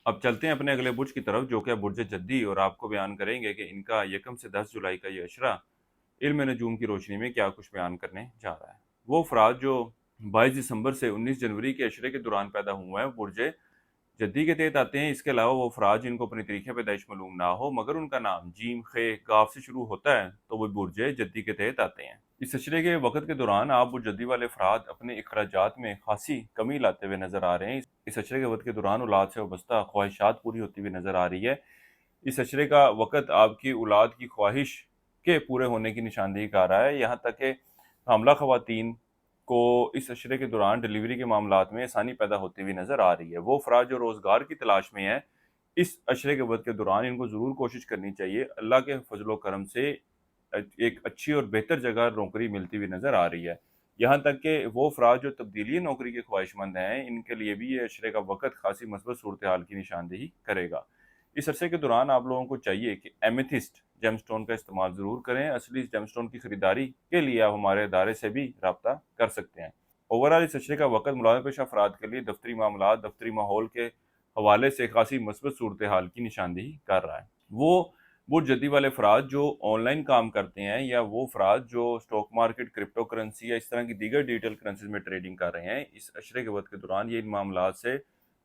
اب چلتے ہیں اپنے اگلے برج کی طرف جو کہ برج جدی، اور آپ کو بیان کریں گے کہ ان کا 1 سے 10 جولائی کا یہ اشرہ علم نجوم کی روشنی میں کیا کچھ بیان کرنے جا رہا ہے۔ وہ افراد جو 22 دسمبر سے 19 جنوری کے اشرے کے دوران پیدا ہوئے ہیں برج جدی کے تحت آتے ہیں۔ اس کے علاوہ وہ افراد جن کو اپنی تاریخ پیدائش معلوم نہ ہو مگر ان کا نام جیم، خ، کاف سے شروع ہوتا ہے تو وہ برج جدی کے تحت آتے ہیں۔ اس اشرے کے وقت کے دوران آپ برج جدی والے افراد اپنے اخراجات میں خاصی کمی لاتے ہوئے نظر آ رہے ہیں۔ اس اشرے کے وقت کے دوران اولاد سے وابستہ خواہشات پوری ہوتی ہوئی نظر آ رہی ہے۔ اس اشرے کا وقت آپ کی اولاد کی خواہش کے پورے ہونے کی نشاندہی کر رہا ہے، یہاں تک کہ حاملہ خواتین کو اس اشرے کے دوران ڈیلیوری کے معاملات میں آسانی پیدا ہوتی ہوئی نظر آ رہی ہے۔ وہ افراد جو روزگار کی تلاش میں ہیں، اس اشرے کے وقت کے دوران ان کو ضرور کوشش کرنی چاہیے۔ اللہ کے فضل و کرم سے ایک اچھی اور بہتر جگہ نوکری ملتی ہوئی نظر آ رہی ہے، یہاں تک کہ وہ افراد جو تبدیلی نوکری کے خواہش مند ہیں ان کے لیے بھی یہ اشرے کا وقت خاصی مثبت صورتحال کی نشاندہی کرے گا۔ اس عرصے کے دوران آپ لوگوں کو چاہیے کہ ایمیتھسٹ جیم سٹون کا استعمال ضرور کریں۔ اصلی جیم سٹون کی خریداری کے لیے آپ ہمارے ادارے سے بھی رابطہ کر سکتے ہیں۔ اوورآل اس اشرے کا وقت ملازمت پیشہ افراد کے لیے دفتری معاملات، دفتری ماحول کے حوالے سے خاصی مثبت صورتحال کی نشاندہی کر رہا ہے۔ وہ برج جدی والے افراد جو آن لائن کام کرتے ہیں یا وہ افراد جو اسٹاک مارکیٹ، کرپٹو کرنسی یا اس طرح کی دیگر ڈیجیٹل کرنسیز میں ٹریڈنگ کر رہے ہیں، اس اشرے کے وقت کے دوران یہ ان معاملات سے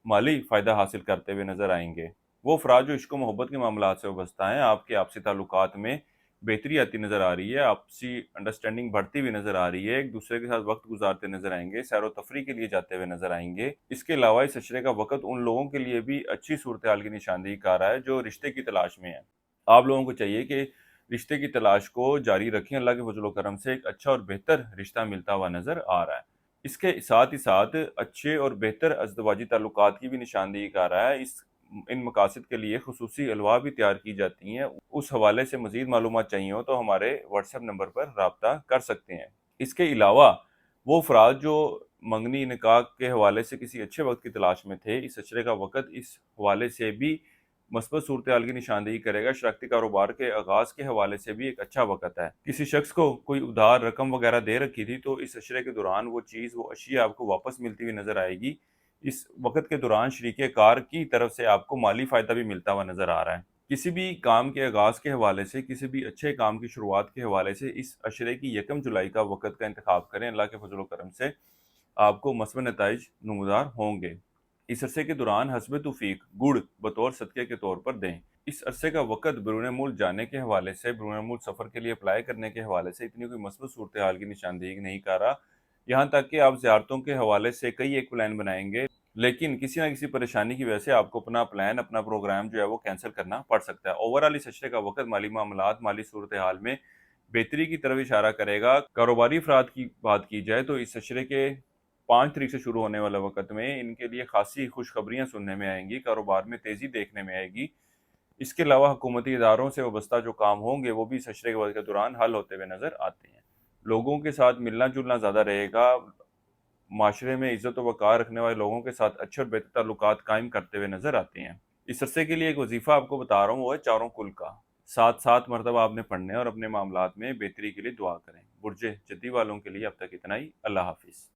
مالی فائدہ حاصل کرتے ہوئے نظر آئیں گے۔ وہ افراد جو عشق و محبت کے معاملات سے وابستہ ہیں، آپ کے آپسی تعلقات میں بہتری آتی نظر آ رہی ہے، آپسی انڈرسٹینڈنگ بڑھتی ہوئی نظر آ رہی ہے، ایک دوسرے کے ساتھ وقت گزارتے نظر آئیں گے، سیر و تفریح کے لیے جاتے ہوئے نظر آئیں گے۔ اس کے علاوہ اس اشرے کا وقت ان لوگوں کے لیے بھی اچھی صورتحال کی نشاندہی کر رہا ہے جو رشتے کی تلاش میں ہیں۔ آپ لوگوں کو چاہیے کہ رشتے کی تلاش کو جاری رکھیں، اللہ کے فضل و کرم سے ایک اچھا اور بہتر رشتہ ملتا ہوا نظر آ رہا ہے۔ اس کے ساتھ ہی ساتھ اچھے اور بہتر ازدواجی تعلقات کی بھی نشاندہی کر رہا ہے۔ ان مقاصد کے لیے خصوصی الواح بھی تیار کی جاتی ہیں، اس حوالے سے مزید معلومات چاہیے ہو تو ہمارے واٹس ایپ نمبر پر رابطہ کر سکتے ہیں۔ اس کے علاوہ وہ افراد جو منگنی نکاح کے حوالے سے کسی اچھے وقت کی تلاش میں تھے، اس اشرے کا وقت اس حوالے سے بھی مثبت صورتحال کی نشاندہی کرے گا۔ شراکتی کاروبار کے آغاز کے حوالے سے بھی ایک اچھا وقت ہے۔ کسی شخص کو کوئی ادھار رقم وغیرہ دے رکھی تھی تو اس اشرے کے دوران وہ چیز، وہ اشیاء آپ کو واپس ملتی ہوئی نظر آئے گی۔ اس وقت کے دوران شریک کار کی طرف سے آپ کو مالی فائدہ بھی ملتا ہوا نظر آ رہا ہے۔ کسی بھی کام کے آغاز کے حوالے سے، کسی بھی اچھے کام کی شروعات کے حوالے سے اس اشرے کی 1 جولائی کا وقت کا انتخاب کریں، اللہ کے فضل و کرم سے آپ کو مثبت نتائج نمودار ہوں گے۔ اس عرصے کے دوران حسب توفیق گڑ بطور صدقے کے طور پر دیں۔ اس عرصے کا وقت بیرون ملک جانے کے حوالے سے، بیرون ملک سفر کے لیے اپلائی کرنے کے حوالے سے اتنی کوئی مثبت صورتحال کی نشاندہی نہیں کر رہا، یہاں تک کہ آپ زیارتوں کے حوالے سے کئی ایک پلان بنائیں گے لیکن کسی نہ کسی پریشانی کی وجہ سے آپ کو اپنا پلان، اپنا پروگرام جو ہے وہ کینسل کرنا پڑ سکتا ہے۔ اوورآل اس اشرے کا وقت مالی معاملات، مالی صورتحال میں بہتری کی طرف اشارہ کرے گا۔ کاروباری افراد کی بات کی جائے تو اس اشرے کے 5 تاریخ سے شروع ہونے والے وقت میں ان کے لیے خاصی خوشخبریاں سننے میں آئیں گی، کاروبار میں تیزی دیکھنے میں آئے گی۔ اس کے علاوہ حکومتی اداروں سے وابستہ جو کام ہوں گے وہ بھی اس اشرے کے وقت کے دوران حل ہوتے ہوئے نظر آتے ہیں۔ لوگوں کے ساتھ ملنا جلنا زیادہ رہے گا، معاشرے میں عزت و وقار رکھنے والے لوگوں کے ساتھ اچھے اور بہتر تعلقات قائم کرتے ہوئے نظر آتے ہیں۔ اس عرصے کے لیے ایک وظیفہ آپ کو بتا رہا ہوں، وہ ہے 4 کل کا 7 مرتبہ آپ نے پڑھنے اور اپنے معاملات میں بہتری کے لیے دعا کریں۔ برج جدی والوں کے لیے اب تک اتنا ہی۔ اللہ حافظ۔